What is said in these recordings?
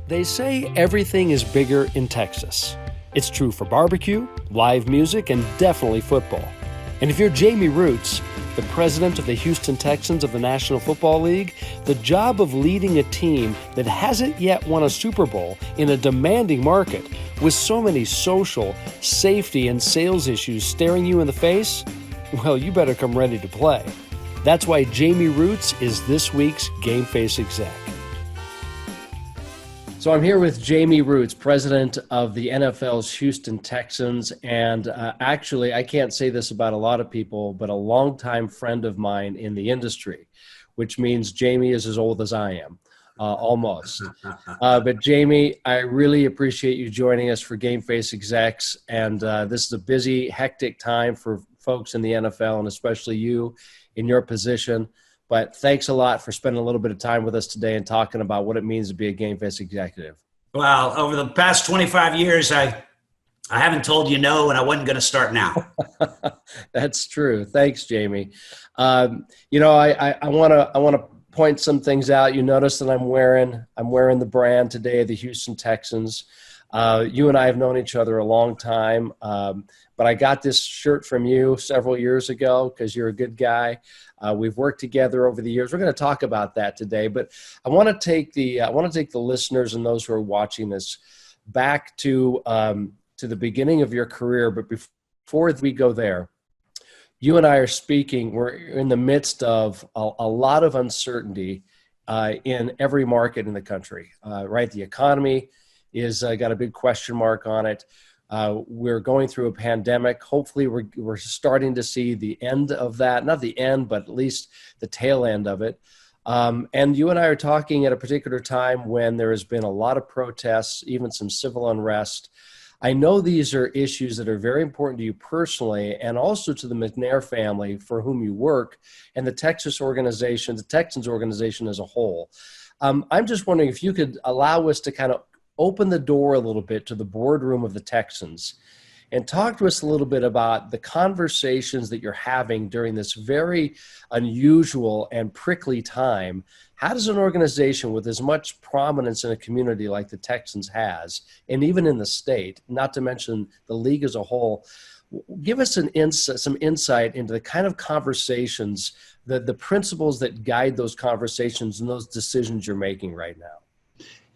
They say everything is bigger in Texas. It's true for barbecue, live music, and definitely football. And if you're Jamey Rootes, the president of the Houston Texans of the National Football League, the job of leading a team that hasn't yet won a Super Bowl in a demanding market with so many social, safety, and sales issues staring you in the face, well, you better come ready to play. That's why Jamey Rootes is this week's Game Face exec. So I'm here with Jamey Rootes, president of the NFL's Houston Texans, and actually, I can't say this about a lot of people, but a longtime friend of mine in the industry, which means Jamey is as old as I am, almost. But Jamey, I really appreciate you joining us for Game Face Execs, and this is a busy, hectic time for folks in the NFL, and especially you in your position. But thanks a lot for spending a little bit of time with us today and talking about what it means to be a Game Face executive. Well, over the past 25 years, I haven't told you no, and I wasn't going to start now. That's true. Thanks, Jamey. I want to point some things out. You notice that I'm wearing the brand today of the Houston Texans. You and I have known each other a long time, but I got this shirt from you several years ago because you're a good guy. We've worked together over the years. We're going to talk about that today, but I want to take the listeners and those who are watching this back to the beginning of your career. But before we go there, you and I are speaking. We're in the midst of a lot of uncertainty in every market in the country. Right, the economy is got a big question mark on it. We're going through a pandemic. Hopefully we're starting to see the end of that. Not the end, but at least the tail end of it. And you and I are talking at a particular time when there has been a lot of protests, even some civil unrest. I know these are issues that are very important to you personally and also to the McNair family for whom you work and the Texans organization as a whole. I'm just wondering if you could allow us to kind of open the door a little bit to the boardroom of the Texans and talk to us a little bit about the conversations that you're having during this very unusual and prickly time. How does an organization with as much prominence in a community like the Texans has, and even in the state, not to mention the league as a whole, give us some insight into the kind of conversations, the principles that guide those conversations and those decisions you're making right now?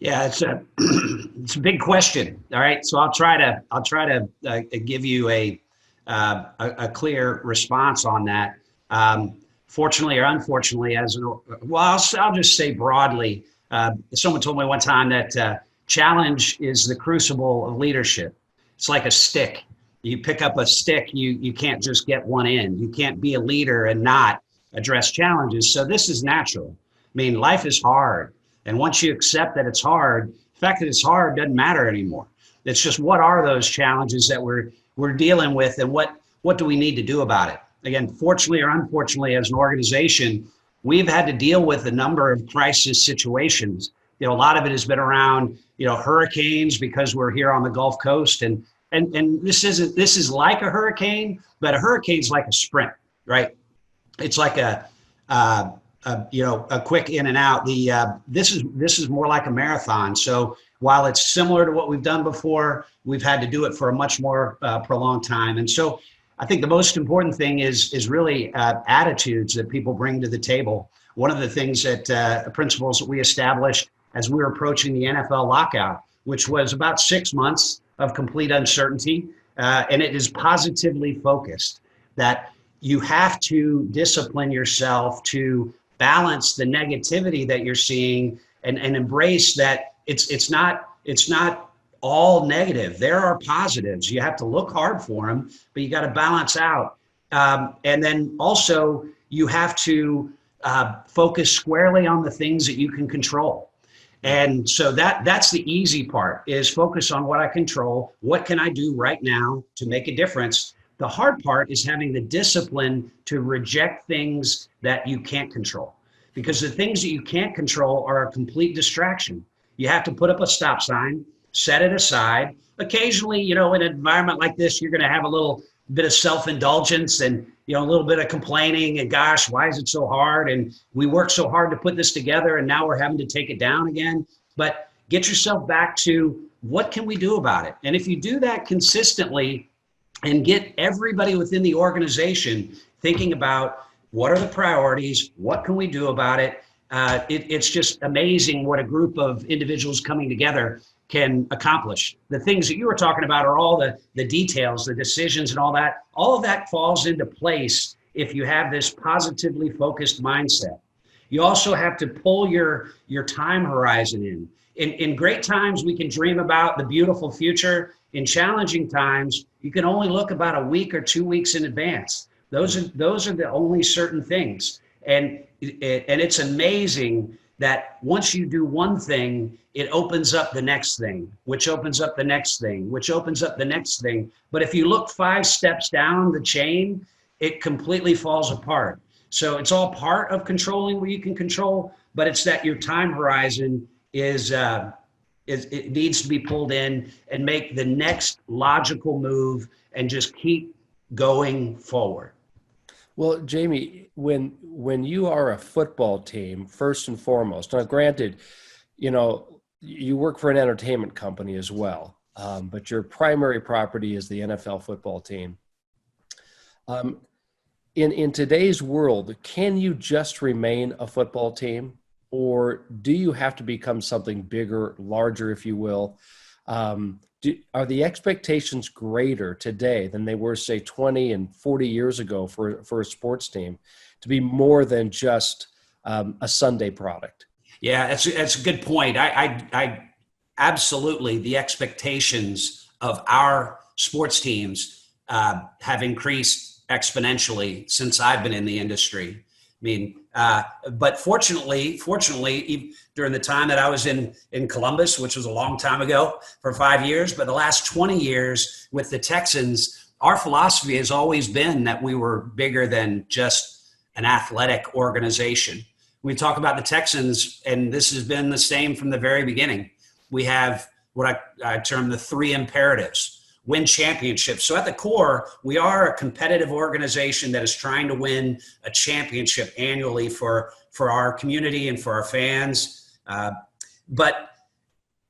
Yeah, it's a big question. All right, so I'll try to give you a clear response on that. Fortunately or unfortunately, I'll just say broadly. Someone told me one time that challenge is the crucible of leadership. It's like a stick. You pick up a stick, you can't just get one end. You can't be a leader and not address challenges. So this is natural. I mean, life is hard. And once you accept that it's hard, the fact that it's hard doesn't matter anymore. It's just what are those challenges that we're dealing with and what do we need to do about it? Again, fortunately or unfortunately, as an organization, we've had to deal with a number of crisis situations. A lot of it has been around, hurricanes because we're here on the Gulf Coast. And this is like a hurricane, but a hurricane's like a sprint, right? It's like a quick in and out. This is more like a marathon. So while it's similar to what we've done before, we've had to do it for a much more prolonged time. And so I think the most important thing is really attitudes that people bring to the table. One of the things that principles that we established as we were approaching the NFL lockout, which was about 6 months of complete uncertainty, and it is positively focused, that you have to discipline yourself to balance the negativity that you're seeing and embrace that it's not all negative. There are positives. You have to look hard for them, but you got to balance out. And then also you have to focus squarely on the things that you can control. And so that's the easy part, is focus on what I control. What can I do right now to make a difference? The hard part is having the discipline to reject things that you can't control, because the things that you can't control are a complete distraction. You have to put up a stop sign, set it aside. Occasionally, in an environment like this, you're going to have a little bit of self-indulgence and, a little bit of complaining and, gosh, why is it so hard? And we worked so hard to put this together and now we're having to take it down again. But get yourself back to what can we do about it? And if you do that consistently and get everybody within the organization thinking about what are the priorities, what can we do about it, it's just amazing what a group of individuals coming together can accomplish. The things that you were talking about are all the details, the decisions and all that. All of that falls into place if you have this positively focused mindset. You also have to pull your time horizon in. In great times, we can dream about the beautiful future. In challenging times, you can only look about a week or 2 weeks in advance. Those are the only certain things. And it's amazing that once you do one thing, it opens up the next thing, which opens up the next thing, which opens up the next thing. But if you look 5 steps down the chain, it completely falls apart. So it's all part of controlling what you can control, but it's that your time horizon is it needs to be pulled in and make the next logical move and just keep going forward. Well, Jamey, when you are a football team, first and foremost, now granted, you work for an entertainment company as well, but your primary property is the NFL football team. In today's world, can you just remain a football team, or do you have to become something bigger, larger, if you will? Are the expectations greater today than they were, say, 20 and 40 years ago for a sports team to be more than just a Sunday product? Yeah, that's a good point. I absolutely, the expectations of our sports teams have increased exponentially since I've been in the industry. I mean, but fortunately, during the time that I was in Columbus, which was a long time ago, for 5 years, but the last 20 years with the Texans, our philosophy has always been that we were bigger than just an athletic organization. We talk about the Texans, and this has been the same from the very beginning. We have what I term the 3 imperatives. Win championships. So at the core, we are a competitive organization that is trying to win a championship annually for our community and for our fans. But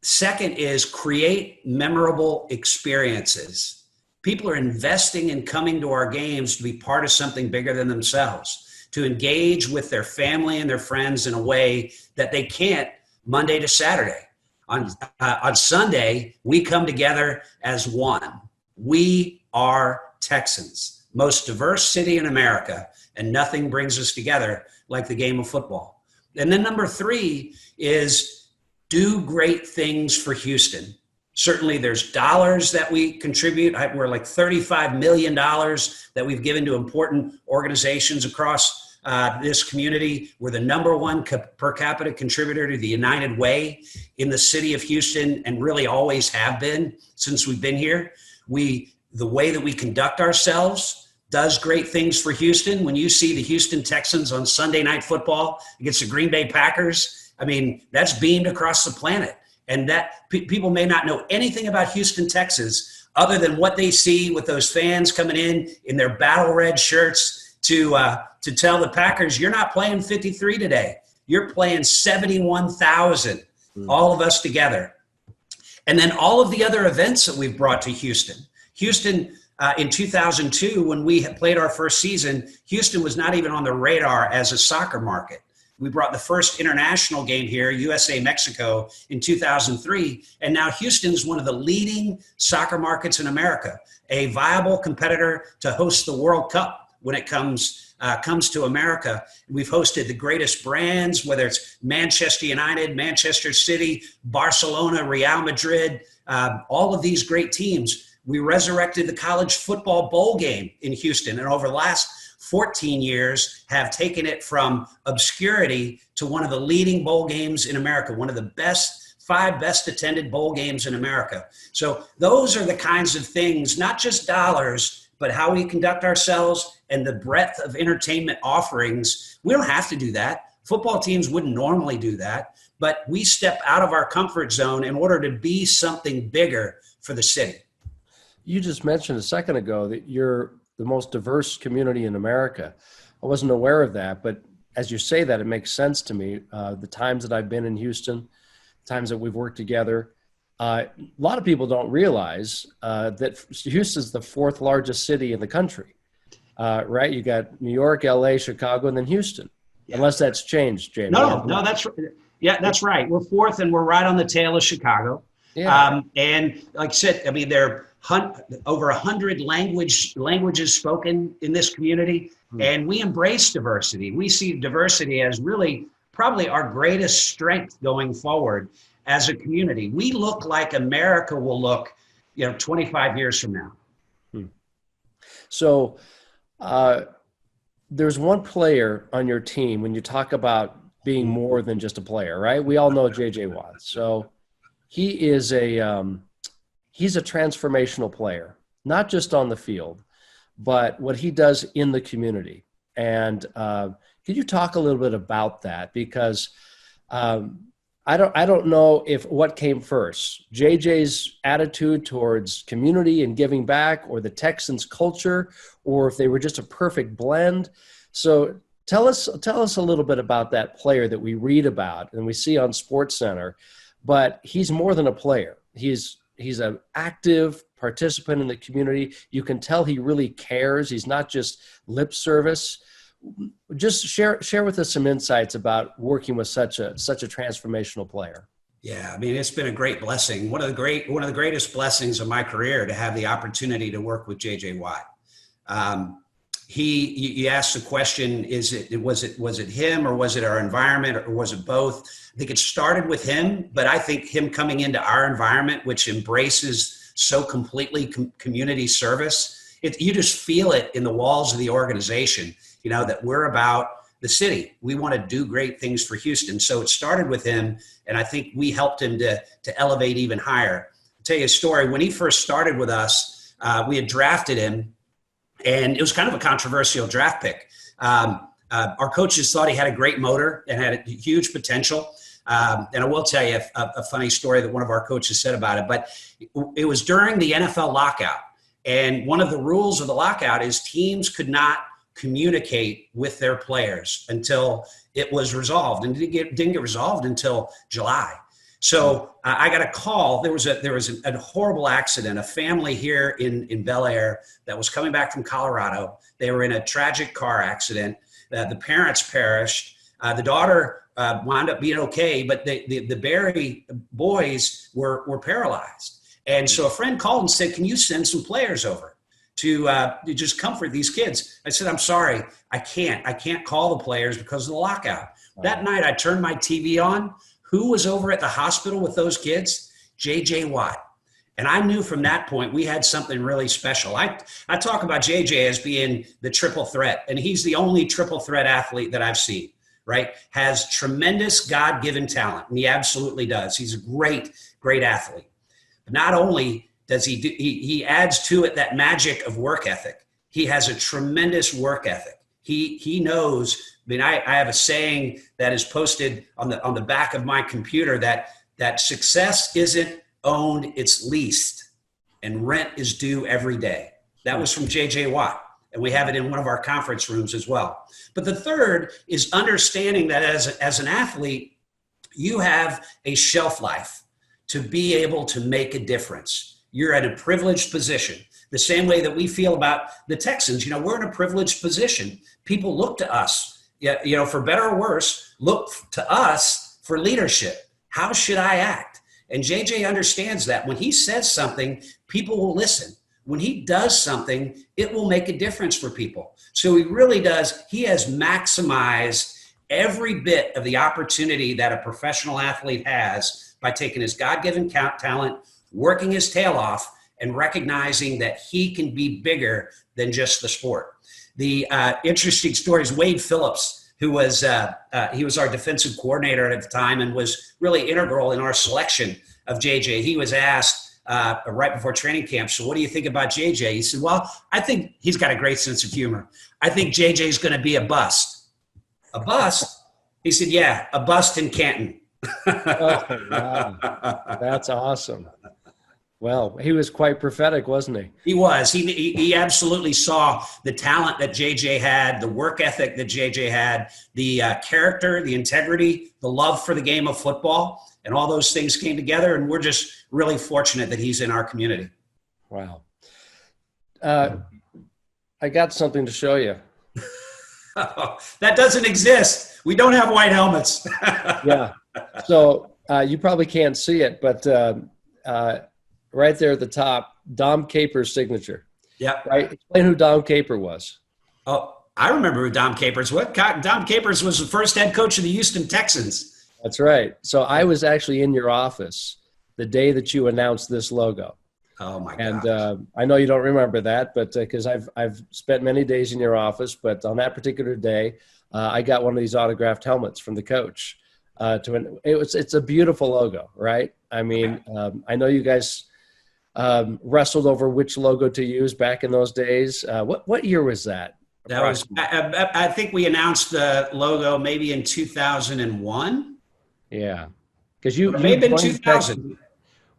second is create memorable experiences. People are investing in coming to our games to be part of something bigger than themselves, to engage with their family and their friends in a way that they can't Monday to Saturday. On Sunday, we come together as one. We are Texans, most diverse city in America, and nothing brings us together like the game of football. And then number 3 is do great things for Houston. Certainly there's dollars that we contribute. We're like $35 million that we've given to important organizations across this community. We're the number 1 per capita contributor to the United Way in the city of Houston, and really always have been since we've been here. The way that we conduct ourselves does great things for Houston. When you see the Houston Texans on Sunday Night Football against the Green Bay Packers, I mean, that's beamed across the planet. And that people may not know anything about Houston, Texas, other than what they see with those fans coming in their battle red shirts to tell the Packers, you're not playing 53 today. You're playing 71,000, all of us together. And then all of the other events that we've brought to Houston. Houston, in 2002, when we had played our first season, Houston was not even on the radar as a soccer market. We brought the first international game here, USA-Mexico, in 2003. And now Houston's one of the leading soccer markets in America, a viable competitor to host the World Cup when it comes to America. We've hosted the greatest brands, whether it's Manchester United, Manchester City, Barcelona, Real Madrid, all of these great teams. We resurrected the college football bowl game in Houston, and over the last 14 years have taken it from obscurity to one of the leading bowl games in America, one of the 5 best attended bowl games in America. So those are the kinds of things, not just dollars, but how we conduct ourselves and the breadth of entertainment offerings. We don't have to do that. Football teams wouldn't normally do that, but we step out of our comfort zone in order to be something bigger for the city. You just mentioned a second ago that you're the most diverse community in America. I wasn't aware of that, but as you say that, it makes sense to me. The times that I've been in Houston, times that we've worked together, a lot of people don't realize that Houston's the fourth largest city in the country, right? You got New York, LA, Chicago, and then Houston, unless that's changed, Jamie. No, that's right. We're fourth, and we're right on the tail of Chicago. Yeah. And like I said, I mean, there are over 100 languages spoken in this community, and we embrace diversity. We see diversity as really probably our greatest strength going forward as a community. We look like America will look, 25 years from now. So there's one player on your team when you talk about being more than just a player, right? We all know J.J. Watt. So he is he's a transformational player, not just on the field, but what he does in the community. And could you talk a little bit about that? Because I don't know if what came first, JJ's attitude towards community and giving back, or the Texans culture, or if they were just a perfect blend. So tell us a little bit about that player that we read about and we see on SportsCenter. But he's more than a player. He's an active participant in the community. You can tell he really cares. He's not just lip service. Just share with us some insights about working with such a transformational player. Yeah, I mean, it's been a great blessing. One of the greatest blessings of my career to have the opportunity to work with J.J. Watt. You asked the question, was it him, or was it our environment, or was it both? I think it started with him, but I think him coming into our environment, which embraces so completely community service, you just feel it in the walls of the organization, that we're about the city. We want to do great things for Houston. So it started with him, and I think we helped him to elevate even higher. I'll tell you a story. When he first started with us, we had drafted him, and it was kind of a controversial draft pick. Our coaches thought he had a great motor and had a huge potential. And I will tell you a funny story that one of our coaches said about it. But it was during the NFL lockout. And one of the rules of the lockout is teams could not communicate with their players until it was resolved. And it didn't get resolved until July. So I got a call. There was a horrible accident. A family here in Bel Air that was coming back from Colorado. They were in a tragic car accident. The parents perished. The daughter wound up being okay, but the Barry boys were paralyzed. And so a friend called and said, "Can you send some players over to just comfort these kids?" I said, "I'm sorry, I can't call the players because of the lockout." That night, I turned my TV on. Who was over at the hospital with those kids? J.J. Watt. And I knew from that point we had something really special. I talk about J.J. as being the triple threat, and he's the only triple threat athlete that I've seen, right? Has tremendous God-given talent, and he absolutely does. He's a great, great athlete. But not only does he adds to it that magic of work ethic. He has a tremendous work ethic. He knows. I mean, I have a saying that is posted on the back of my computer that success isn't owned, it's leased, and rent is due every day. That was from J.J. Watt, and we have it in one of our conference rooms as well. But the third is understanding that as an athlete, you have a shelf life to be able to make a difference. You're in a privileged position. The same way that we feel about the Texans, we're in a privileged position. People look to us. Yeah, for better or worse, look to us for leadership. How should I act? And JJ understands that when he says something, people will listen. When he does something, it will make a difference for people. So he really does. He has maximized every bit of the opportunity that a professional athlete has by taking his God-given talent, working his tail off, and recognizing that he can be bigger than just the sport. The interesting story is Wade Phillips, who was he was our defensive coordinator at the time and was really integral in our selection of JJ. He was asked right before training camp, "So what do you think about JJ?" He said, "Well, I think he's got a great sense of humor. I think JJ is going to be a bust." "A bust?" He said, "Yeah, a bust in Canton." Oh, wow. That's awesome. Well, he was quite prophetic, wasn't he? He was. He absolutely saw the talent that JJ had, the work ethic that JJ had, the character, the integrity, the love for the game of football, and all those things came together. And we're just really fortunate that he's in our community. Wow. I got something to show you. That doesn't exist. We don't have white helmets. Yeah. So you probably can't see it, but right there at the top, Dom Capers' signature. Yeah. Right. Explain who Dom Caper was. Oh, I remember who Dom Capers was. Dom Capers was the first head coach of the Houston Texans. That's right. So I was actually in your office the day that you announced this logo. Oh my God! And I know you don't remember that, but because I've spent many days in your office, but on that particular day, I got one of these autographed helmets from the coach. It's a beautiful logo, right? I mean, I know you guys wrestled over which logo to use back in those days. What year was that? That was I think we announced the logo maybe in 2001. Yeah, because you maybe in 2000.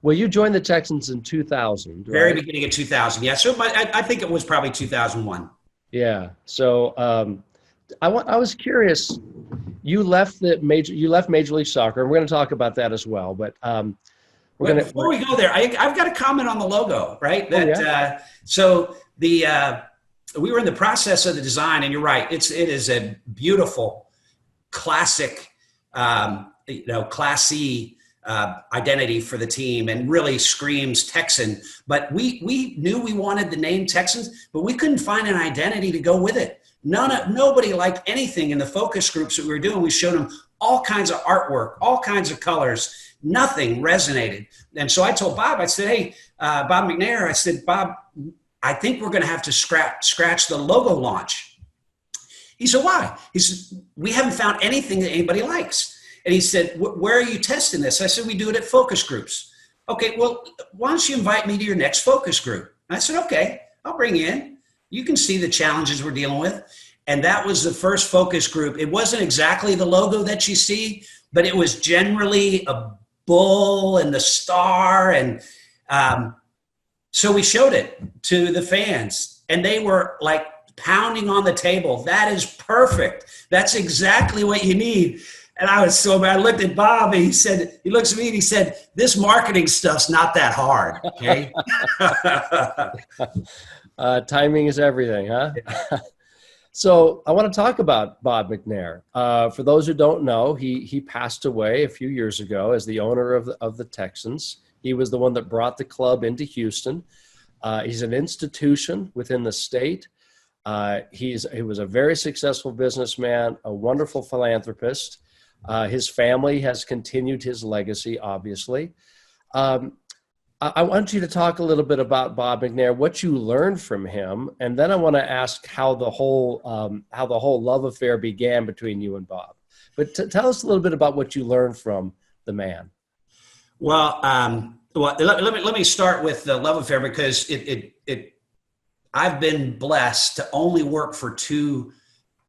Well, you joined the Texans in 2000, right? Very beginning of 2000, yeah. So I think it was probably 2001. Yeah. So I was curious. You left Major League Soccer, and we're going to talk about that as well. But before we go there, I've got a comment on the logo, right? That we were in the process of the design, and you're right. It is a beautiful, classic, classy identity for the team, and really screams Texan. But we knew we wanted the name Texans, but we couldn't find an identity to go with it. Nobody liked anything in the focus groups that we were doing. We showed them all kinds of artwork, all kinds of colors. Nothing resonated. And so I told Bob, I said, hey, Bob McNair, I said, Bob, I think we're going to have to scratch the logo launch. He said, why? He said, we haven't found anything that anybody likes. And he said, where are you testing this? I said, we do it at focus groups. Okay, well, why don't you invite me to your next focus group? And I said, okay, I'll bring you in. You can see the challenges we're dealing with. And that was the first focus group. It wasn't exactly the logo that you see, but it was generally a bull and the star. And so we showed it to the fans, and they were like pounding on the table. That is perfect. That's exactly what you need. And I was so mad. I looked at Bob, and he looks at me and he said, this marketing stuff's not that hard. Okay. Timing is everything, huh? So I want to talk about Bob McNair. For those who don't know, he passed away a few years ago as the owner of the Texans. He was the one that brought the club into Houston. He's an institution within the state. He was a very successful businessman, a wonderful philanthropist. His family has continued his legacy, obviously. I want you to talk a little bit about Bob McNair, what you learned from him, and then I want to ask how the whole love affair began between you and Bob. But tell us a little bit about what you learned from the man. Well, let me start with the love affair, because I've been blessed to only work for two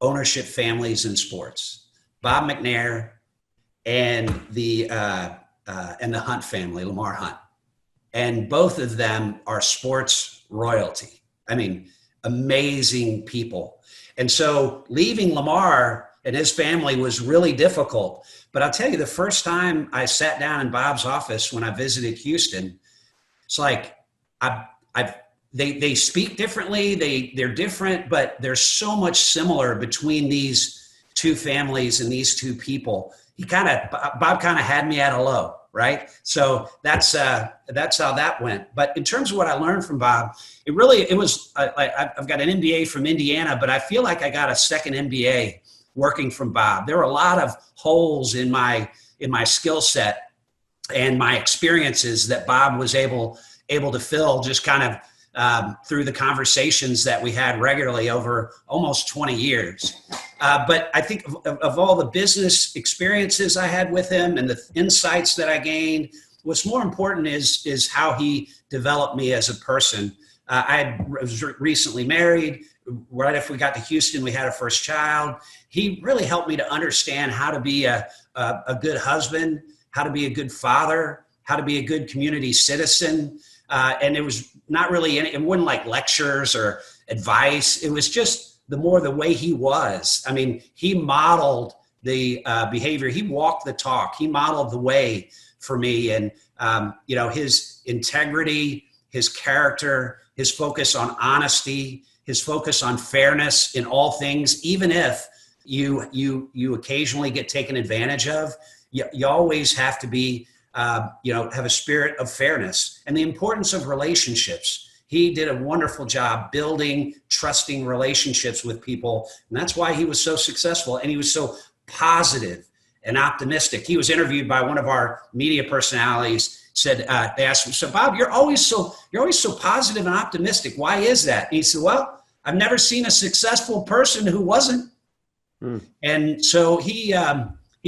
ownership families in sports: Bob McNair and the Hunt family, Lamar Hunt. And both of them are sports royalty. I mean, amazing people. And so leaving Lamar and his family was really difficult. But I'll tell you, the first time I sat down in Bob's office when I visited Houston, it's like they speak differently. They're different, but there's so much similar between these two families and these two people. Bob kind of had me at a low. Right. So that's how that went. But in terms of what I learned from Bob, it was, I've got an MBA from Indiana, but I feel like I got a second MBA working from Bob. There were a lot of holes in my skill set and my experiences that Bob was able to fill, just kind of through the conversations that we had regularly over almost 20 years. But I think of all the business experiences I had with him and the insights that I gained, what's more important is how he developed me as a person. I was recently married. Right after we got to Houston, we had our first child. He really helped me to understand how to be a good husband, how to be a good father, how to be a good community citizen. And it was not really it wasn't like lectures or advice. It was just the way he was. I mean, he modeled the behavior. He walked the talk. He modeled the way for me. And, his integrity, his character, his focus on honesty, his focus on fairness in all things, even if you occasionally get taken advantage of, you always have to be, have a spirit of fairness and the importance of relationships. He did a wonderful job building, trusting relationships with people. And that's why he was so successful. And he was so positive and optimistic. He was interviewed by one of our media personalities, said, they asked him, so Bob, you're always so positive and optimistic. Why is that? And he said, well, I've never seen a successful person who wasn't. And so he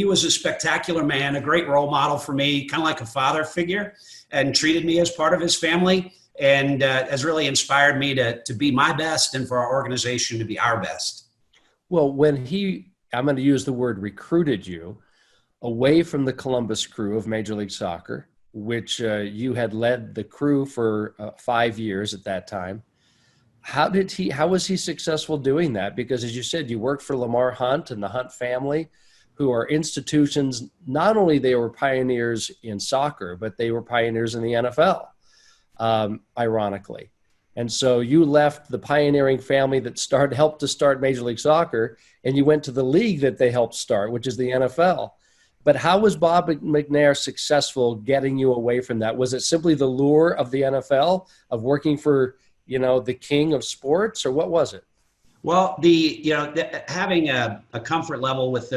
was a spectacular man, a great role model for me, kind of like a father figure, and treated me as part of his family, and has really inspired me to be my best and for our organization to be our best. Well, when I'm going to use the word recruited you away from the Columbus Crew of Major League Soccer, which you had led the crew for 5 years at that time. How was he successful doing that? Because as you said, you worked for Lamar Hunt and the Hunt family, who are institutions. Not only they were pioneers in soccer, but they were pioneers in the NFL, ironically. And so you left the pioneering family that helped to start Major League Soccer, and you went to the league that they helped start, which is the NFL. But how was Bob McNair successful getting you away from that? Was it simply the lure of the NFL, of working for, the king of sports, or what was it? Well, having a comfort level with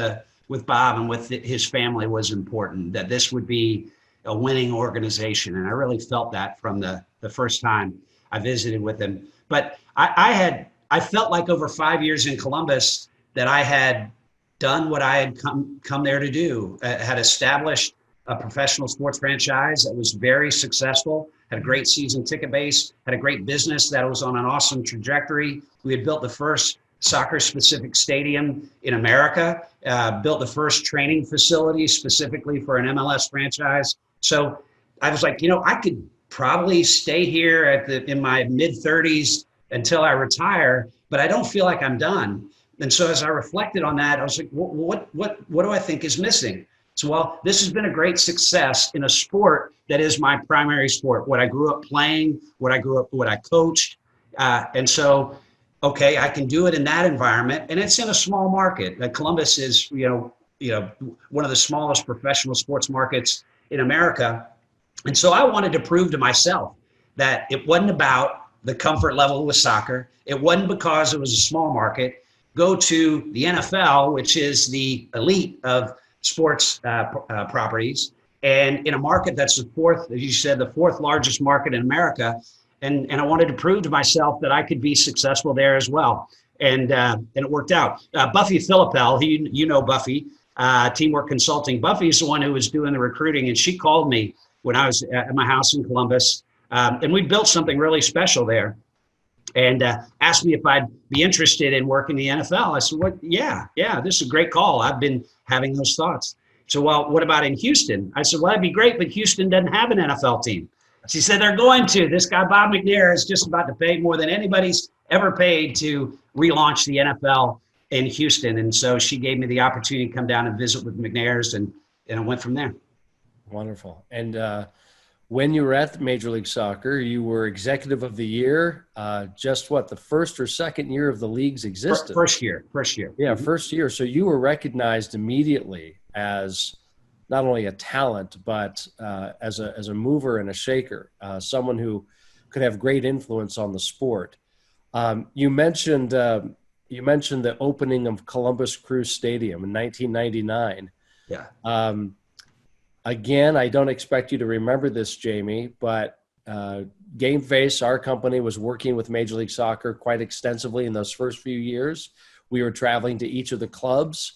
Bob and with his family was important, that this would be a winning organization. And I really felt that from the first time I visited with him. But I felt like over 5 years in Columbus that I had done what I had come there to do. Had established a professional sports franchise that was very successful, had a great season ticket base, had a great business that was on an awesome trajectory. We had built the first soccer-specific stadium in America, built the first training facility specifically for an MLS franchise. So I was like, I could probably stay here in my mid-30s until I retire, but I don't feel like I'm done. And so as I reflected on that, I was like, what do I think is missing? So, well, this has been a great success in a sport that is my primary sport, what I grew up playing, what I coached. And so, okay, I can do it in that environment. And it's in a small market. Columbus is, one of the smallest professional sports markets in America. And so I wanted to prove to myself that it wasn't about the comfort level with soccer. It wasn't because it was a small market. Go to the NFL, which is the elite of sports properties, and in a market that's the fourth, as you said, the fourth largest market in America. And I wanted to prove to myself that I could be successful there as well. And it worked out. Buffy Philippel, Buffy, Teamwork Consulting. Buffy's the one who was doing the recruiting, and she called me when I was at my house in Columbus. And we built something really special there, and asked me if I'd be interested in working in the NFL. I said, "What? Yeah, this is a great call. I've been having those thoughts." So, well, what about in Houston? I said, well, that'd be great, but Houston doesn't have an NFL team. She said, they're going to. This guy, Bob McNair, is just about to pay more than anybody's ever paid to relaunch the NFL in Houston. And so she gave me the opportunity to come down and visit with McNairs, and I went from there. Wonderful. And when you were at Major League Soccer, you were Executive of the Year, the first or second year of the league's existence? First year. Yeah, first year. So you were recognized immediately as not only a talent, but as a mover and a shaker, someone who could have great influence on the sport. You mentioned the opening of Columbus Crew Stadium in 1999. Yeah. Again, I don't expect you to remember this, Jamey, but Game Face, our company, was working with Major League Soccer quite extensively in those first few years. We were traveling to each of the clubs.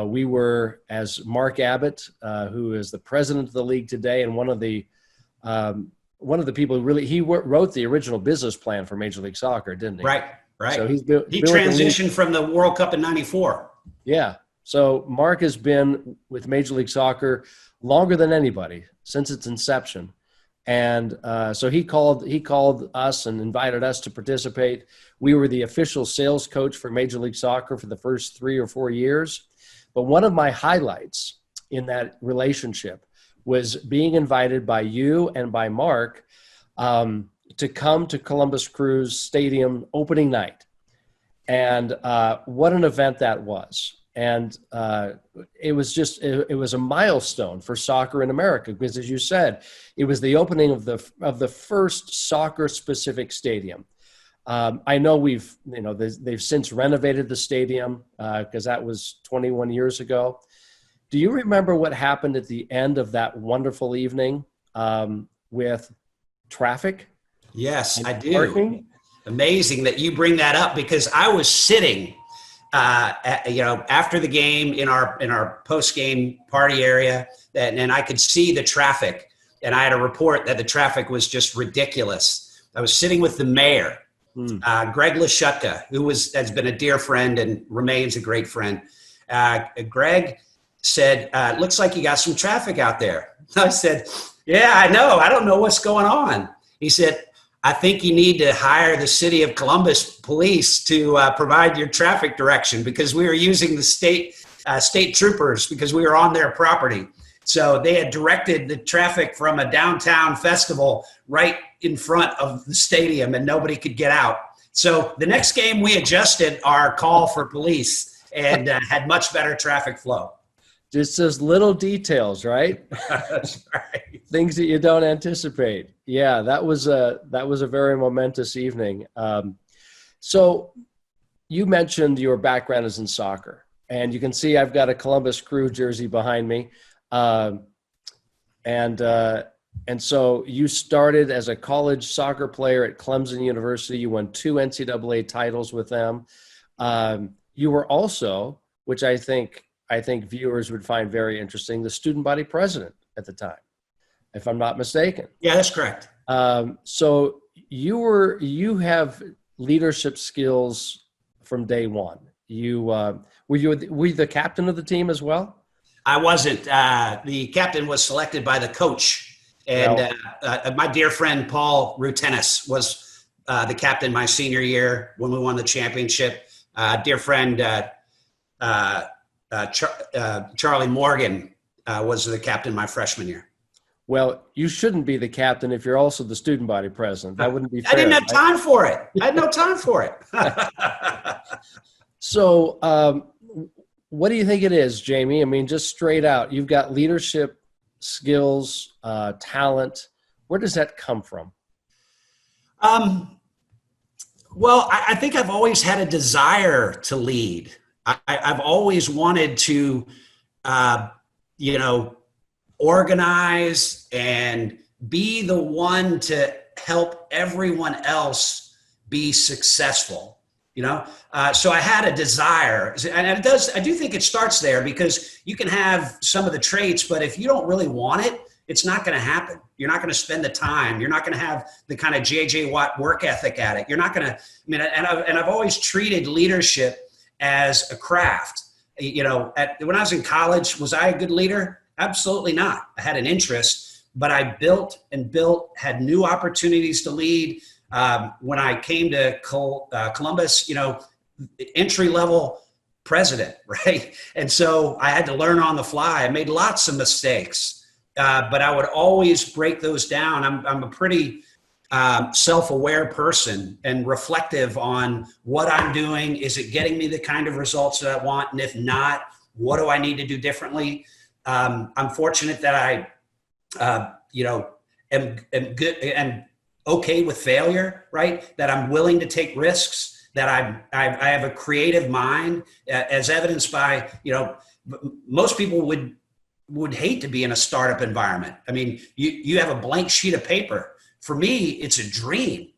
We were, as Mark Abbott, who is the president of the league today, and one of the people who he wrote the original business plan for Major League Soccer, didn't he? Right. So he transitioned from the World Cup in '94. Yeah. So Mark has been with Major League Soccer longer than anybody since its inception. And so he called us and invited us to participate. We were the official sales coach for Major League Soccer for the first 3 or 4 years. But one of my highlights in that relationship was being invited by you and by Mark to come to Columbus Crew Stadium opening night. And what an event that was. And it was a milestone for soccer in America, because, as you said, it was the opening of the first soccer-specific stadium. I know they've since renovated the stadium because that was 21 years ago. Do you remember what happened at the end of that wonderful evening with traffic? Yes, I do. Parking? Amazing that you bring that up, because I was sitting after the game in our post-game party area, and I could see the traffic, and I had a report that the traffic was just ridiculous. I was sitting with the mayor, Greg Lashutka, who has been a dear friend and remains a great friend. Greg said, looks like you got some traffic out there. I said, yeah, I know. I don't know what's going on. He said, I think you need to hire the city of Columbus police to provide your traffic direction, because we were using the state troopers because we were on their property. So they had directed the traffic from a downtown festival right in front of the stadium, and nobody could get out. So the next game we adjusted our call for police and had much better traffic flow. Just those little details, right? That's right. Things that you don't anticipate. Yeah, that was a very momentous evening. So you mentioned your background is in soccer, and you can see I've got a Columbus Crew jersey behind me. And so you started as a college soccer player at Clemson University. You won 2 NCAA titles with them. You were also, which I think viewers would find very interesting, the student body president at the time, if I'm not mistaken. Yeah, that's correct. So you have leadership skills from day one. Were you the captain of the team as well? I wasn't. The captain was selected by the coach, and my dear friend Paul Rutenis was the captain my senior year when we won the championship. Dear friend Charlie Morgan was the captain my freshman year. Well, you shouldn't be the captain if you're also the student body president. That wouldn't be fair. I didn't have time for it. I had no time for it. So what do you think it is, Jamey? I mean, just straight out, you've got leadership skills, talent. Where does that come from? Well, I think I've always had a desire to lead. I've always wanted to, organize and be the one to help everyone else be successful. So I had a desire, and I do think it starts there, because you can have some of the traits, but if you don't really want it, it's not going to happen. You're not going to spend the time. You're not going to have the kind of J.J. Watt work ethic at it. You're not going to, and I've always treated leadership as a craft. When I was in college, was I a good leader? Absolutely not. I had an interest, but I built, had new opportunities to lead. When I came to Columbus, entry-level president, right? And so I had to learn on the fly. I made lots of mistakes, but I would always break those down. I'm a pretty self-aware person and reflective on what I'm doing. Is it getting me the kind of results that I want? And if not, what do I need to do differently? I'm fortunate that I, am good and okay with failure, right? That I'm willing to take risks, that I have a creative mind, as evidenced by, most people would hate to be in a startup environment. I mean, you have a blank sheet of paper. For me, it's a dream.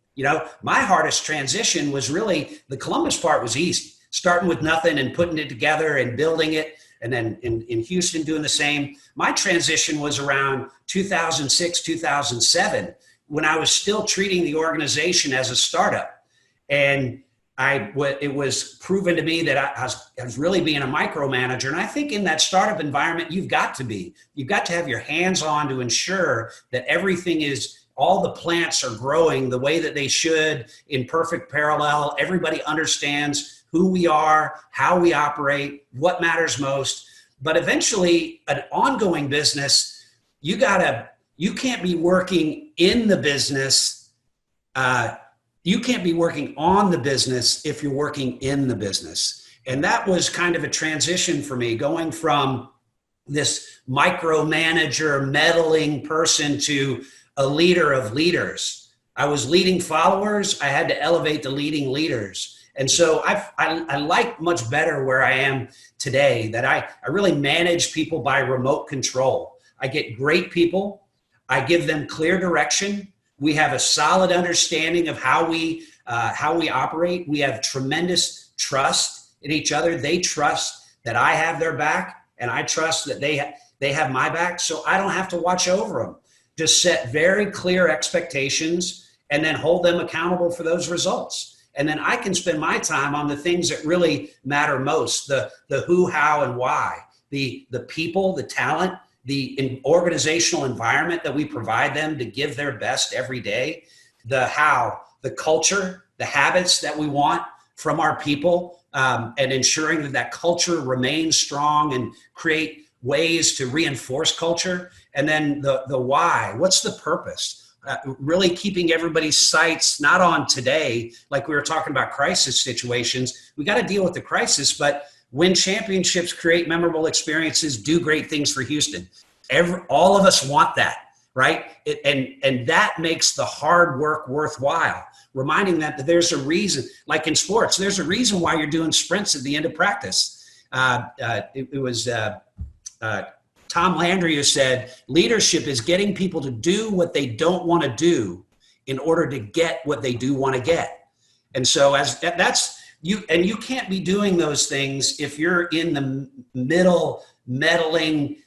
My hardest transition was really, the Columbus part was easy, starting with nothing and putting it together and building it. And then in Houston doing the same. My transition was around 2006, 2007, when I was still treating the organization as a startup. And it was proven to me that I was really being a micromanager. And I think in that startup environment, you've got to have your hands on to ensure that all the plants are growing the way that they should in perfect parallel. Everybody understands who we are, how we operate, what matters most. But eventually, an ongoing business, you can't be working in the business. You can't be working on the business if you're working in the business. And that was kind of a transition for me, going from this micromanager, meddling person to a leader of leaders. I was leading followers. I had to elevate to leading leaders. And so I like much better where I am today, that I really manage people by remote control. I get great people. I give them clear direction. We have a solid understanding of how we operate. We have tremendous trust in each other. They trust that I have their back, and I trust that they have my back. So I don't have to watch over them. Just set very clear expectations and then hold them accountable for those results. And then I can spend my time on the things that really matter most, the who, how, and why, the people, the talent, the organizational environment that we provide them to give their best every day, the how, the culture, the habits that we want from our people, and ensuring that that culture remains strong and create ways to reinforce culture. And then the why, what's the purpose? Really keeping everybody's sights not on today, like we were talking about crisis situations. We got to deal with the crisis, but win championships, create memorable experiences, do great things for Houston. All of us want that, right? And that makes the hard work worthwhile. Reminding that there's a reason, like in sports, there's a reason why you're doing sprints at the end of practice. It was Tom Landry who said, leadership is getting people to do what they don't want to do in order to get what they do want to get. And so you can't be doing those things if you're in the middle, meddling,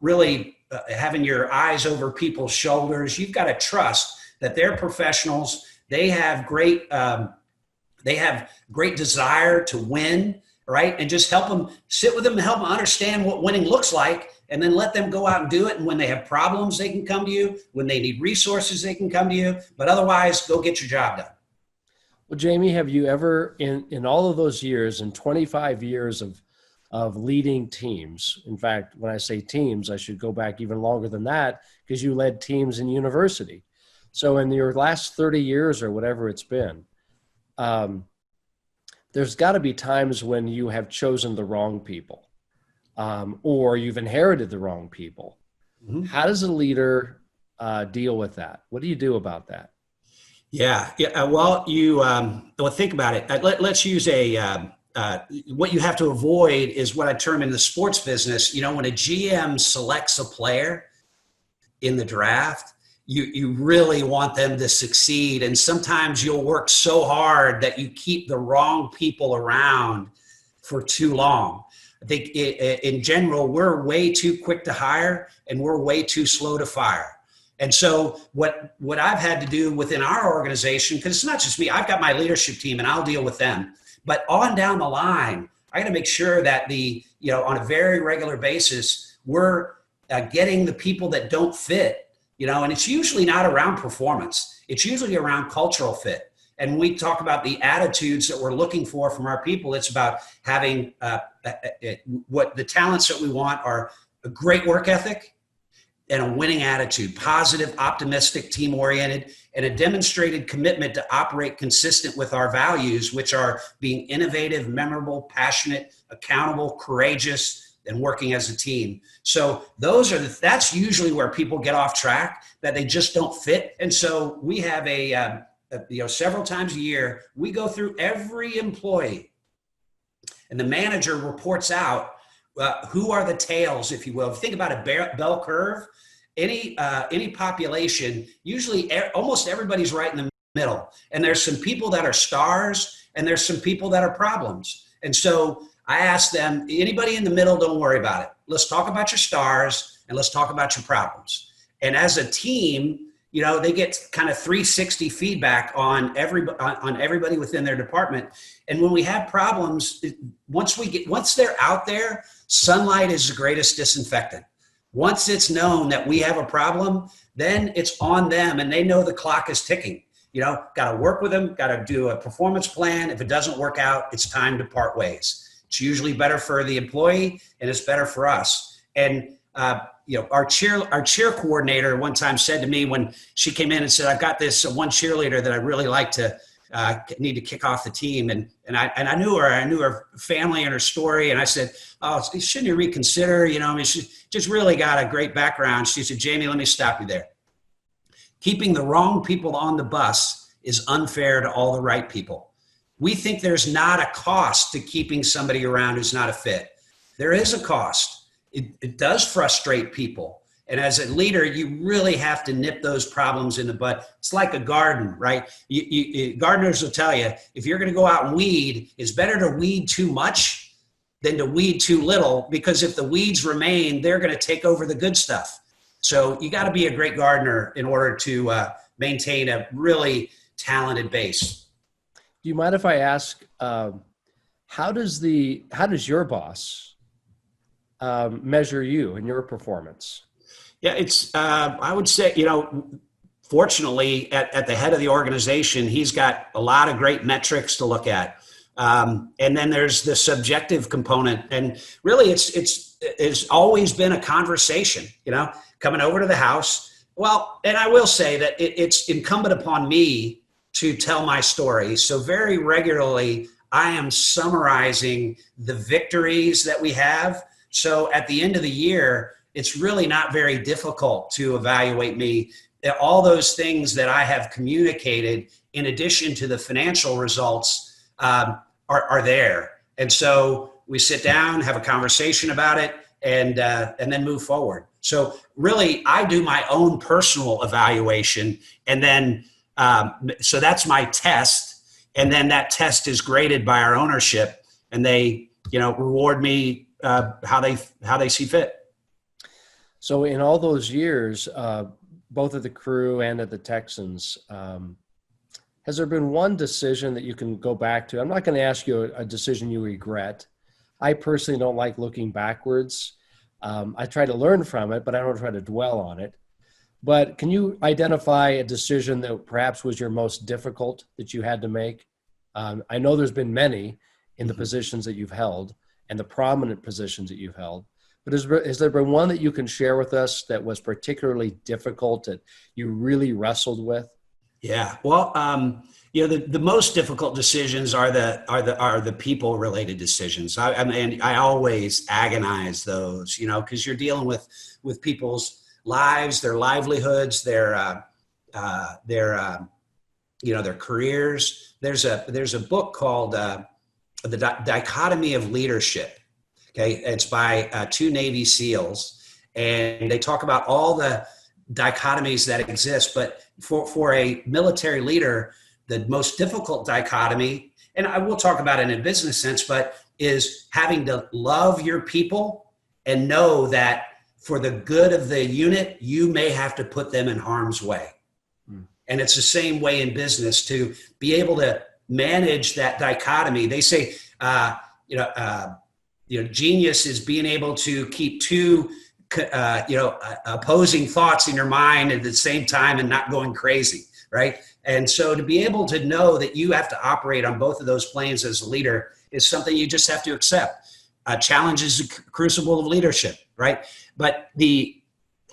really having your eyes over people's shoulders. You've got to trust that they're professionals. They have great desire to win, right? And just sit with them and help them understand what winning looks like, and then let them go out and do it. And when they have problems, they can come to you. When they need resources, they can come to you. But otherwise, go get your job done. Well, Jamey, have you ever, in all of those years, in 25 years of leading teams, in fact, when I say teams, I should go back even longer than that, because you led teams in university. So in your last 30 years or whatever it's been, there's got to be times when you have chosen the wrong people, or you've inherited the wrong people. Mm-hmm. How does a leader deal with that? What do you do about that? Yeah. Well, think about it. Let's use what you have to avoid is what I term in the sports business. When a GM selects a player in the draft, you really want them to succeed. And sometimes you'll work so hard that you keep the wrong people around for too long. I think in general, we're way too quick to hire and we're way too slow to fire. And so what I've had to do within our organization, because it's not just me, I've got my leadership team and I'll deal with them. But on down the line, I got to make sure that on a very regular basis, we're getting the people that don't fit, and it's usually not around performance. It's usually around cultural fit. And when we talk about the attitudes that we're looking for from our people, it's about having what the talents that we want are a great work ethic and a winning attitude, positive, optimistic, team-oriented, and a demonstrated commitment to operate consistent with our values, which are being innovative, memorable, passionate, accountable, courageous, and working as a team. So that's usually where people get off track, that they just don't fit. And so we have several times a year, we go through every employee, and the manager reports out who are the tails, if you will. If you think about a bell curve, any population, usually almost everybody's right in the middle. And there's some people that are stars and there's some people that are problems. And so I ask them, anybody in the middle, don't worry about it. Let's talk about your stars and let's talk about your problems. And as a team, They get kind of 360 feedback on everybody within their department. And when we have problems, once they're out there, sunlight is the greatest disinfectant. Once it's known that we have a problem, then it's on them, and they know the clock is ticking. Got to work with them, got to do a performance plan. If it doesn't work out, it's time to part ways. It's usually better for the employee, and it's better for us. And our cheer coordinator one time said to me when she came in and said, "I've got this one cheerleader that I really like to need to kick off the team." And I knew her. I knew her family and her story. And I said, "Oh, shouldn't you reconsider? She just really got a great background." She said, "Jamey, let me stop you there. Keeping the wrong people on the bus is unfair to all the right people. We think there's not a cost to keeping somebody around who's not a fit. There is a cost. It does frustrate people. And as a leader, you really have to nip those problems in the bud. It's like a garden, right? Gardeners will tell you, if you're going to go out and weed, it's better to weed too much than to weed too little, because if the weeds remain, they're going to take over the good stuff. So you got to be a great gardener in order to maintain a really talented base." Do you mind if I ask, how does your boss measure you and your performance? Yeah, it's, I would say, fortunately at the head of the organization, he's got a lot of great metrics to look at. And then there's the subjective component. And really it's always been a conversation, coming over to the house. Well, and I will say that it's incumbent upon me to tell my story. So very regularly, I am summarizing the victories that we have. So at the end of the year, it's really not very difficult to evaluate me. All those things that I have communicated, in addition to the financial results, are there. And so we sit down, have a conversation about it, and then move forward. So really, I do my own personal evaluation, and then so that's my test. And then that test is graded by our ownership, and they reward me how they see fit. So in all those years, both at the Crew and at the Texans, has there been one decision that you can go back to? I'm not going to ask you a decision you regret. I personally don't like looking backwards. I try to learn from it, but I don't try to dwell on it. But can you identify a decision that perhaps was your most difficult that you had to make? I know there's been many in the positions that you've held and the prominent positions that you've held. But has there been one that you can share with us that was particularly difficult that you really wrestled with? Yeah, well, the most difficult decisions are the people related decisions. I always agonize those, because you're dealing with people's lives, their livelihoods, their careers. There's a book called The Dichotomy of Leadership. Okay, it's by two Navy SEALs, and they talk about all the dichotomies that exist. But for a military leader, the most difficult dichotomy, and I will talk about it in a business sense, but is having to love your people and know that for the good of the unit, you may have to put them in harm's way. And it's the same way in business, to be able to manage that dichotomy. They say, genius is being able to keep two, opposing thoughts in your mind at the same time and not going crazy, right? And so to be able to know that you have to operate on both of those planes as a leader is something you just have to accept. Challenge is a crucible of leadership, right? But the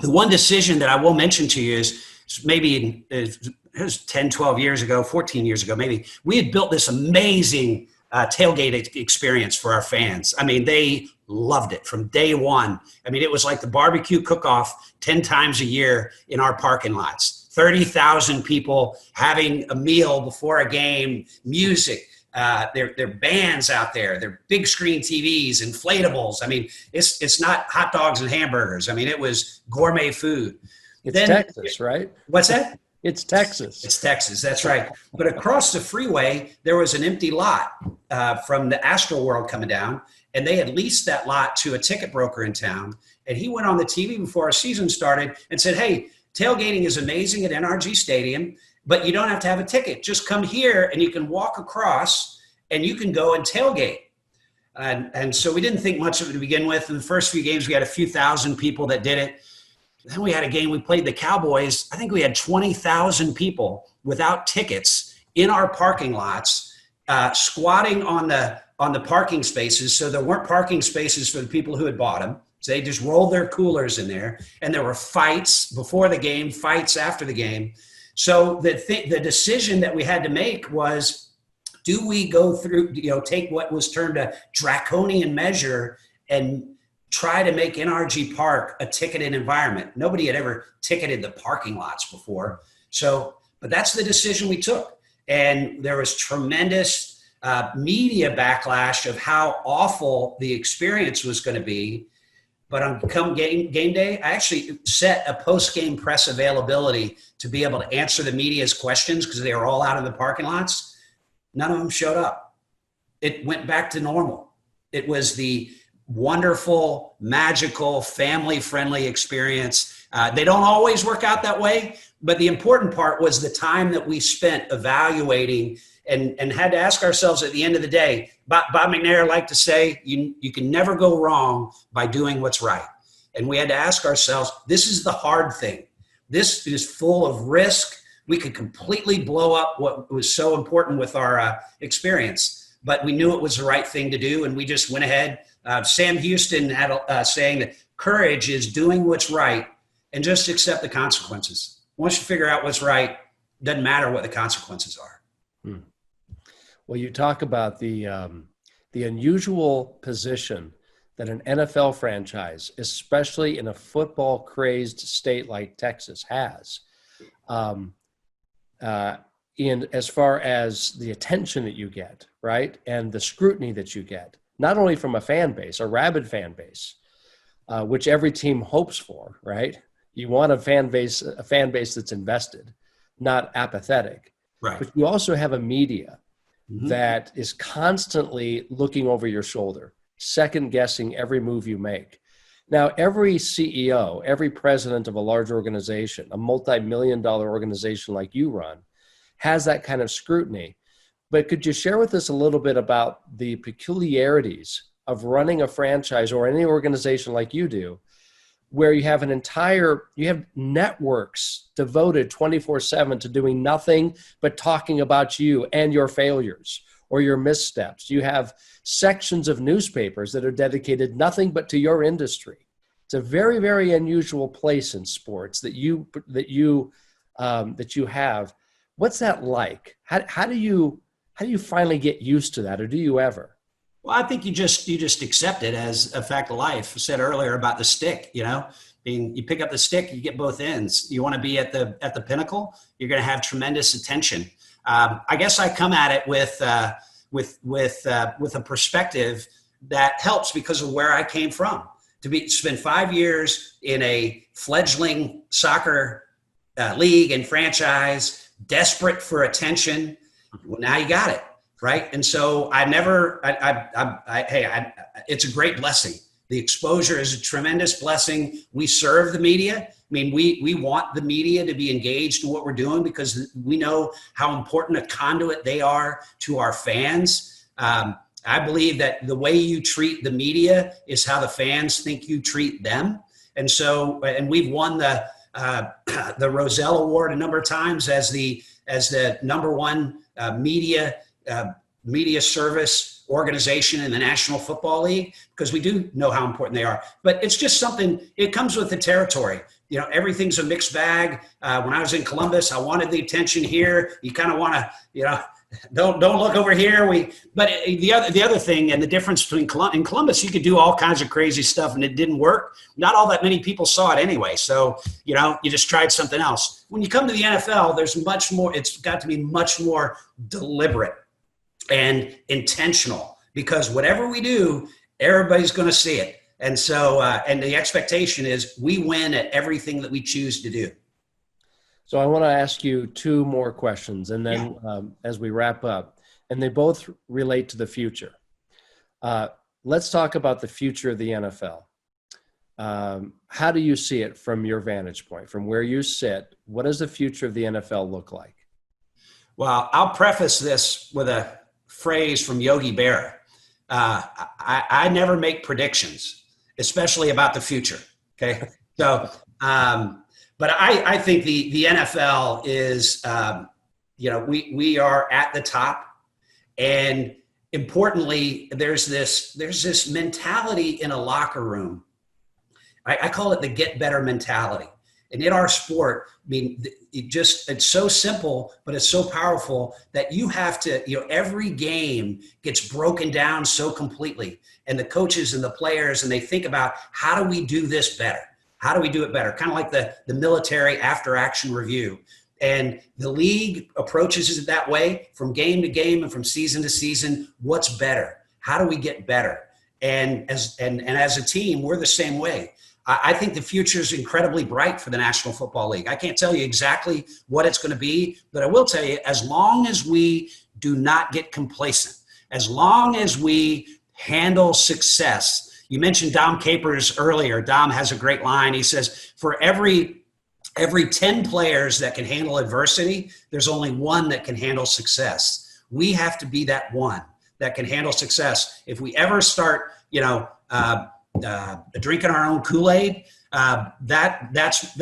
one decision that I will mention to you is maybe it was 10, 12 years ago, 14 years ago, maybe, we had built this amazing tailgate experience for our fans. I mean, they loved it from day one. I mean, it was like the barbecue cook-off 10 times a year in our parking lots. 30,000 people having a meal before a game, music, their bands out there, their big screen TVs, inflatables. I mean, it's not hot dogs and hamburgers. I mean, it was gourmet food. It's Texas, right? What's that? It's Texas. It's Texas, that's right. But across the freeway, there was an empty lot from the Astro World coming down, and they had leased that lot to a ticket broker in town. And he went on the TV before our season started and said, "Hey, tailgating is amazing at NRG Stadium, but you don't have to have a ticket. Just come here and you can walk across and you can go and tailgate. And so we didn't think much of it to begin with. In the first few games, we had a few thousand people that did it. Then we had a game, we played the Cowboys. I think we had 20,000 people without tickets in our parking lots, squatting on the parking spaces. So there weren't parking spaces for the people who had bought them. So they just rolled their coolers in there. And there were fights before the game, fights after the game. So the decision that we had to make was, do we go through, take what was termed a draconian measure and try to make NRG Park a ticketed environment? Nobody had ever ticketed the parking lots before. But that's the decision we took. And there was tremendous media backlash of how awful the experience was going to be. But on come game day, I actually set a post-game press availability to be able to answer the media's questions because they were all out of the parking lots. None of them showed up. It went back to normal. It was the wonderful, magical, family-friendly experience. They don't always work out that way, but the important part was the time that we spent evaluating and had to ask ourselves at the end of the day. Bob McNair liked to say, you can never go wrong by doing what's right. And we had to ask ourselves, this is the hard thing. This is full of risk. We could completely blow up what was so important with our experience, but we knew it was the right thing to do, and we just went ahead. Sam Houston had a saying that courage is doing what's right and just accept the consequences. Once you figure out what's right, it doesn't matter what the consequences are. Well, you talk about the unusual position that an NFL franchise, especially in a football-crazed state like Texas, has. In as far as the attention that you get, right, and the scrutiny that you get, not only from a fan base, a rabid fan base, which every team hopes for, right? You want a fan base that's invested, not apathetic. Right. But you also have a media that is constantly looking over your shoulder, second guessing every move you make. Now, every CEO, every president of a large organization, a multi-million-dollar organization like you run, has that kind of scrutiny. But could you share with us a little bit about the peculiarities of running a franchise or any organization like you do, where you have you have networks devoted 24/7 to doing nothing but talking about you and your failures or your missteps. You have sections of newspapers that are dedicated nothing but to your industry. It's a very, very unusual place in sports that you have. What's that like? How do you finally get used to that, or do you ever? Well, I think you just accept it as a fact of life. I said earlier about the stick, you pick up the stick, you get both ends. You want to be at the pinnacle, you're going to have tremendous attention. I guess I come at it with a perspective that helps because of where I came from. To spend 5 years in a fledgling soccer league and franchise, desperate for attention. Well, now you got it, right? And so it's a great blessing. The exposure is a tremendous blessing. We serve the media. I mean, we want the media to be engaged in what we're doing because we know how important a conduit they are to our fans. I believe that the way you treat the media is how the fans think you treat them. And so, and we've won the Roselle Award a number of times as the number one media service organization in the National Football League, because we do know how important they are. But it's just something, it comes with the territory. Everything's a mixed bag. When I was in Columbus, I wanted the attention here. You kind of want to, don't look over here. But the other thing, and the difference between in Columbus, you could do all kinds of crazy stuff and it didn't work. Not all that many people saw it anyway. So, you just tried something else. When you come to the NFL, there's much more, it's got to be much more deliberate and intentional, because whatever we do, everybody's going to see it. And so, and the expectation is we win at everything that we choose to do. So I want to ask you two more questions, and then as we wrap up, and they both relate to the future. Let's talk about the future of the NFL. how do you see it from your vantage point, from where you sit? What does the future of the NFL look like? Well, I'll preface this with a phrase from Yogi Berra. I never make predictions, especially about the future. Okay. So, but I think the NFL is, we are at the top, and importantly, there's this mentality in a locker room. I call it the get better mentality. And in our sport, I mean, it's so simple, but it's so powerful that you have to, every game gets broken down so completely. And the coaches and the players, and they think about, how do we do this better? How do we do it better? Kind of like the military after action review. And the league approaches it that way, from game to game and from season to season. What's better? How do we get better? And as a team, we're the same way. I think the future is incredibly bright for the National Football League. I can't tell you exactly what it's going to be, but I will tell you, as long as we do not get complacent, as long as we handle success. You mentioned Dom Capers earlier. Dom has a great line. He says, for every 10 players that can handle adversity, there's only one that can handle success. We have to be that one that can handle success. If we ever start, drinking our own Kool-Aid, that's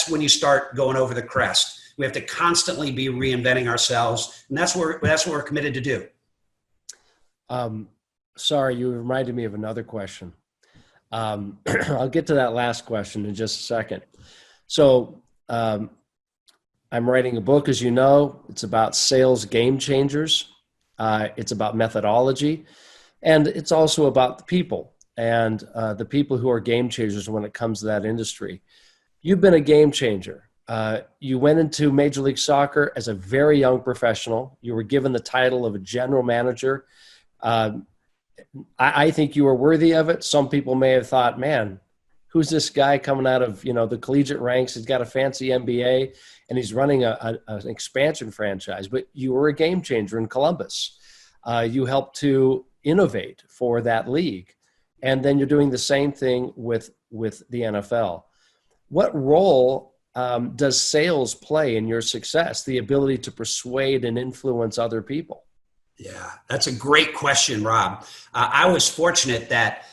when you start going over the crest. We have to constantly be reinventing ourselves, and that's what we're committed to do. Sorry, you reminded me of another question. I'll get to that last question in just a second. So I'm writing a book, as you know. It's about sales game changers. It's about methodology, and it's also about the people. And the people who are game changers when it comes to that industry. You've been a game changer. You went into Major League Soccer as a very young professional. You were given the title of a general manager. I think you were worthy of it. Some people may have thought, man, who's this guy coming out of the collegiate ranks? He's got a fancy MBA, and he's running an expansion franchise. But you were a game changer in Columbus. You helped to innovate for that league. And then you're doing the same thing with the NFL. What role does sales play in your success, the ability to persuade and influence other people? Yeah, that's a great question, Rob. I was fortunate that,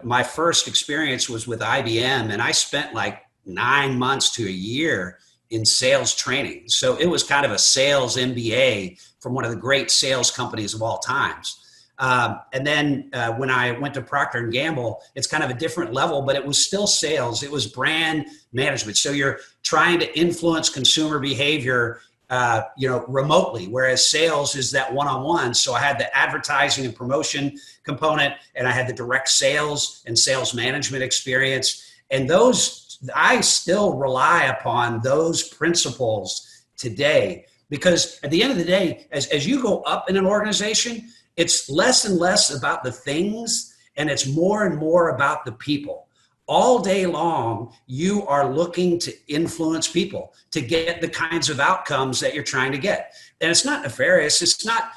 my first experience was with IBM, and I spent like 9 months to a year in sales training. So it was kind of a sales MBA from one of the great sales companies of all times. And then when I went to Procter & Gamble, it's kind of a different level, but it was still sales. It was brand management. So you're trying to influence consumer behavior, remotely, whereas sales is that one-on-one. So I had the advertising and promotion component, and I had the direct sales and sales management experience. And I still rely upon those principles today, because at the end of the day, as you go up in an organization, it's less and less about the things, and it's more and more about the people. All day long, you are looking to influence people to get the kinds of outcomes that you're trying to get. And it's not nefarious. It's not,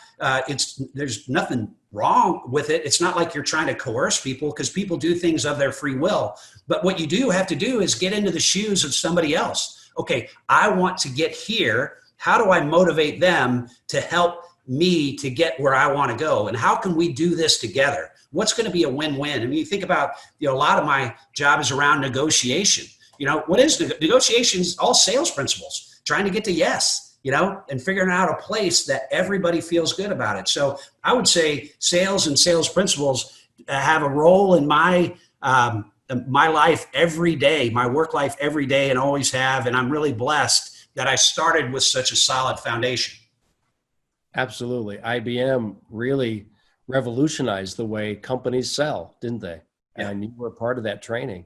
there's nothing wrong with it. It's not like you're trying to coerce people, because people do things of their free will. But what you do have to do is get into the shoes of somebody else. Okay, I want to get here. How do I motivate them to help me to get where I want to go? And how can we do this together? What's going to be a win-win? I mean, you think about, a lot of my job is around negotiation. What is negotiations? All sales principles, trying to get to yes, and figuring out a place that everybody feels good about it. So I would say sales and sales principles have a role in my life every day, my work life every day, and always have. And I'm really blessed that I started with such a solid foundation. Absolutely. IBM really revolutionized the way companies sell, didn't they? Yeah. And you were a part of that training.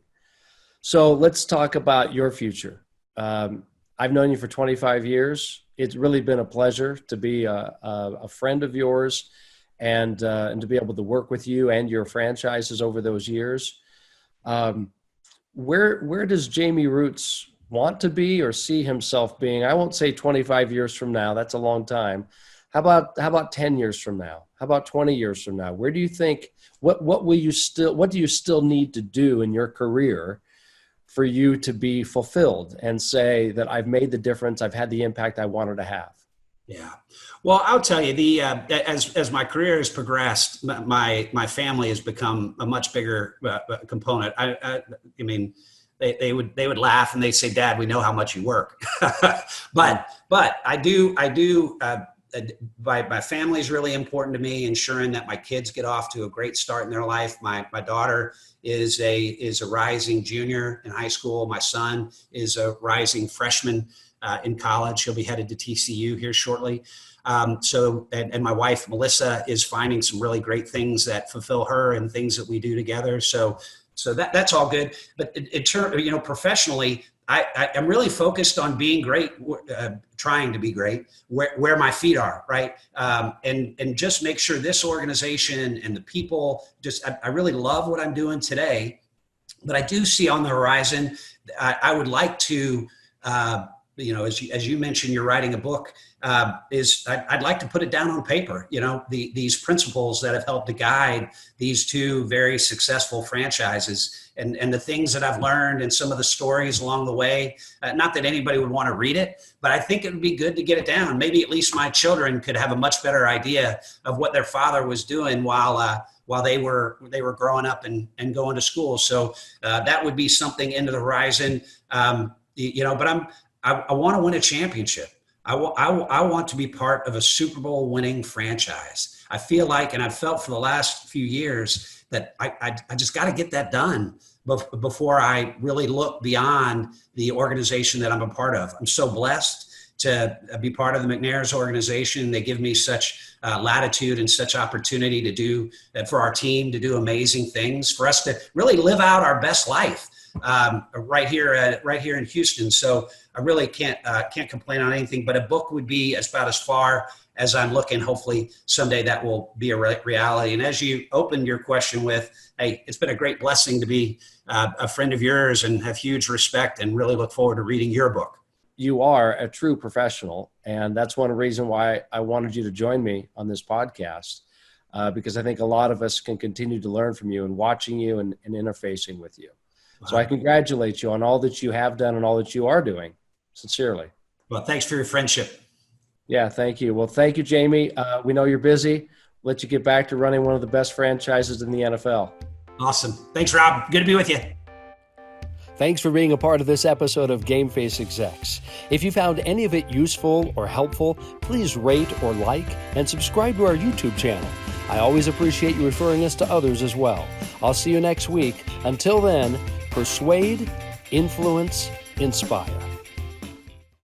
So let's talk about your future. I've known you for 25 years. It's really been a pleasure to be a friend of yours and to be able to work with you and your franchises over those years. Where does Jamey Rootes want to be or see himself being? I won't say 25 years from now. That's a long time. How about 10 years from now? How about 20 years from now? Where do you think, what do you still need to do in your career for you to be fulfilled and say that I've made the difference, I've had the impact I wanted to have? Yeah. Well, I'll tell you, as my career has progressed, my family has become a much bigger component. I mean, they would laugh and they say, "Dad, we know how much you work," but I do. My family is really important to me, ensuring that my kids get off to a great start in their life. My daughter is a rising junior in high school. My son is a rising freshman in college. He'll be headed to TCU here shortly. And my wife, Melissa, is finding some really great things that fulfill her and things that we do together. So that's all good. But in turn, professionally, I'm really focused on being great, trying to be great where my feet are, right? And just make sure this organization and the people, I really love what I'm doing today, but I do see on the horizon, I would like to, as you mentioned, you're writing a book, I'd like to put it down on paper, these principles that have helped to guide these two very successful franchises and the things that I've learned and some of the stories along the way. Not that anybody would want to read it, but I think it would be good to get it down. Maybe at least my children could have a much better idea of what their father was doing while they were growing up and going to school. So that would be something into the horizon. But I want to win a championship. I want to be part of a Super Bowl winning franchise. I feel like, and I've felt for the last few years, that I just got to get that done before I really look beyond the organization that I'm a part of. I'm so blessed to be part of the McNair's organization. They give me such latitude and such opportunity to do, for our team to do amazing things, for us to really live out our best life right here in Houston. So I really can't complain on anything, but a book would be about as far as I'm looking. Hopefully someday that will be a reality. And as you opened your question with, hey, it's been a great blessing to be a friend of yours and have huge respect and really look forward to reading your book. You are a true professional. And that's one reason why I wanted you to join me on this podcast, because I think a lot of us can continue to learn from you and watching you and interfacing with you. Wow. So I congratulate you on all that you have done and all that you are doing. Sincerely. Well, thanks for your friendship. Yeah, thank you. Well, thank you, Jamey. We know you're busy. Let you get back to running one of the best franchises in the NFL. Awesome. Thanks, Rob. Good to be with you. Thanks for being a part of this episode of Game Face Execs. If you found any of it useful or helpful, please rate or like and subscribe to our YouTube channel. I always appreciate you referring us to others as well. I'll see you next week. Until then, persuade, influence, inspire.